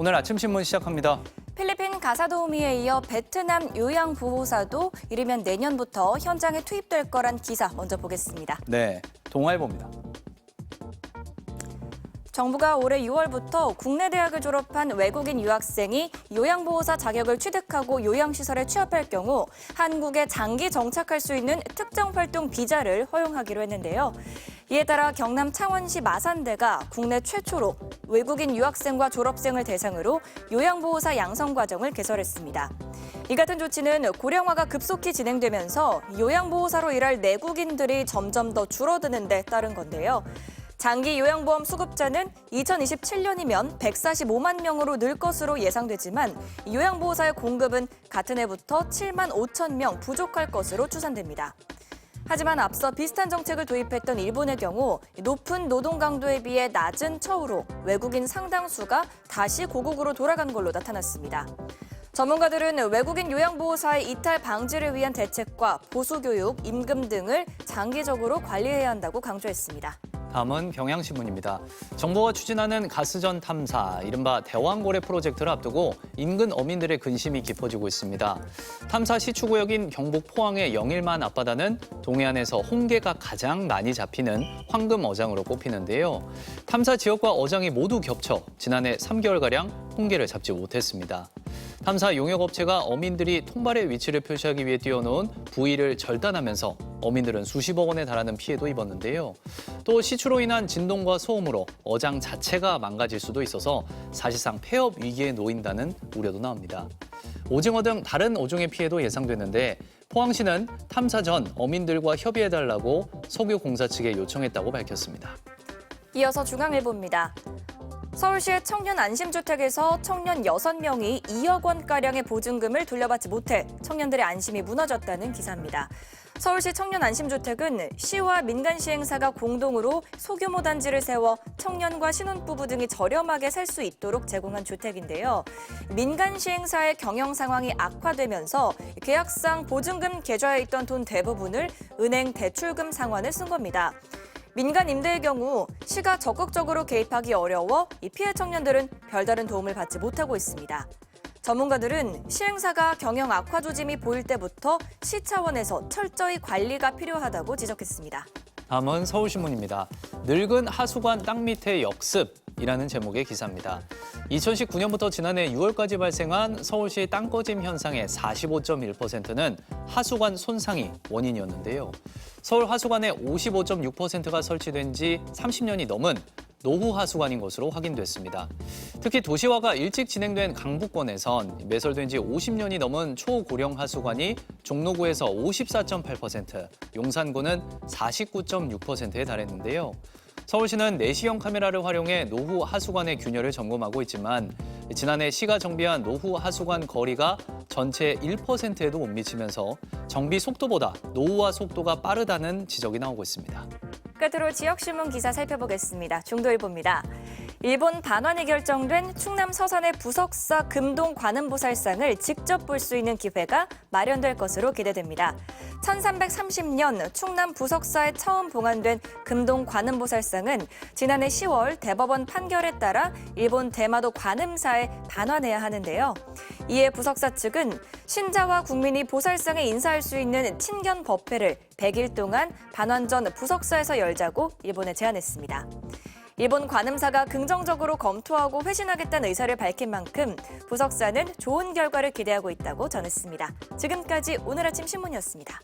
오늘 아침 신문 시작합니다. 필리핀 가사도우미에 이어 베트남 요양보호사도 이르면 내년부터 현장에 투입될 거란 기사 먼저 보겠습니다. 네, 동아일보입니다. 정부가 올해 6월부터 국내 대학을 졸업한 외국인 유학생이 요양보호사 자격을 취득하고 요양시설에 취업할 경우 한국에 장기 정착할 수 있는 특정 활동 비자를 허용하기로 했는데요. 이에 따라 경남 창원시 마산대가 국내 최초로 외국인 유학생과 졸업생을 대상으로 요양보호사 양성 과정을 개설했습니다. 이 같은 조치는 고령화가 급속히 진행되면서 요양보호사로 일할 내국인들이 점점 더 줄어드는 데 따른 건데요. 장기 요양보험 수급자는 2027년이면 145만 명으로 늘 것으로 예상되지만 요양보호사의 공급은 같은 해부터 7만 5천 명 부족할 것으로 추산됩니다. 하지만 앞서 비슷한 정책을 도입했던 일본의 경우 높은 노동 강도에 비해 낮은 처우로 외국인 상당수가 다시 고국으로 돌아간 걸로 나타났습니다. 전문가들은 외국인 요양보호사의 이탈 방지를 위한 대책과 보수교육, 임금 등을 장기적으로 관리해야 한다고 강조했습니다. 다음은 경향신문입니다. 정부가 추진하는 가스전 탐사, 이른바 대왕고래 프로젝트를 앞두고 인근 어민들의 근심이 깊어지고 있습니다. 탐사 시추구역인 경북 포항의 영일만 앞바다는 동해안에서 홍게가 가장 많이 잡히는 황금 어장으로 꼽히는데요. 탐사 지역과 어장이 모두 겹쳐 지난해 3개월가량 홍게를 잡지 못했습니다. 탐사 용역업체가 어민들이 통발의 위치를 표시하기 위해 띄워놓은 부위를 절단하면서 어민들은 수십억 원에 달하는 피해도 입었는데요. 또 시추로 인한 진동과 소음으로 어장 자체가 망가질 수도 있어서 사실상 폐업 위기에 놓인다는 우려도 나옵니다. 오징어 등 다른 어종의 피해도 예상되는데 포항시는 탐사 전 어민들과 협의해달라고 석유공사 측에 요청했다고 밝혔습니다. 이어서 중앙일보입니다. 서울시의 청년 안심주택에서 청년 6명이 2억 원가량의 보증금을 돌려받지 못해 청년들의 안심이 무너졌다는 기사입니다. 서울시 청년 안심주택은 시와 민간시행사가 공동으로 소규모 단지를 세워 청년과 신혼부부 등이 저렴하게 살 수 있도록 제공한 주택인데요. 민간시행사의 경영 상황이 악화되면서 계약상 보증금 계좌에 있던 돈 대부분을 은행 대출금 상환에 쓴 겁니다. 민간 임대의 경우 시가 적극적으로 개입하기 어려워 이 피해 청년들은 별다른 도움을 받지 못하고 있습니다. 전문가들은 시행사가 경영 악화 조짐이 보일 때부터 시 차원에서 철저히 관리가 필요하다고 지적했습니다. 다음은 서울신문입니다. 늙은 하수관 땅 밑의 역습이라는 제목의 기사입니다. 2019년부터 지난해 6월까지 발생한 서울시 땅꺼짐 현상의 45.1%는 하수관 손상이 원인이었는데요. 서울 하수관의 55.6%가 설치된 지 30년이 넘은 노후 하수관인 것으로 확인됐습니다. 특히 도시화가 일찍 진행된 강북권에선 매설된 지 50년이 넘은 초고령 하수관이 종로구에서 54.8%, 용산구는 49.6%에 달했는데요. 서울시는 내시경 카메라를 활용해 노후 하수관의 균열을 점검하고 있지만 지난해 시가 정비한 노후 하수관 거리가 전체 1%에도 못 미치면서 정비 속도보다 노후화 속도가 빠르다는 지적이 나오고 있습니다. 끝으로 지역신문 기사 살펴보겠습니다. 중도일보입니다. 일본 반환이 결정된 충남 서산의 부석사 금동 관음보살상을 직접 볼 수 있는 기회가 마련될 것으로 기대됩니다. 1330년 충남 부석사에 처음 봉안된 금동 관음보살상은 지난해 10월 대법원 판결에 따라 일본 대마도 관음사에 반환해야 하는데요. 이에 부석사 측은 신자와 국민이 보살상에 인사할 수 있는 친견 법회를 100일 동안 반환 전 부석사에서 열자고 일본에 제안했습니다. 일본 관음사가 긍정적으로 검토하고 회신하겠다는 의사를 밝힌 만큼 부석사는 좋은 결과를 기대하고 있다고 전했습니다. 지금까지 오늘 아침 신문이었습니다.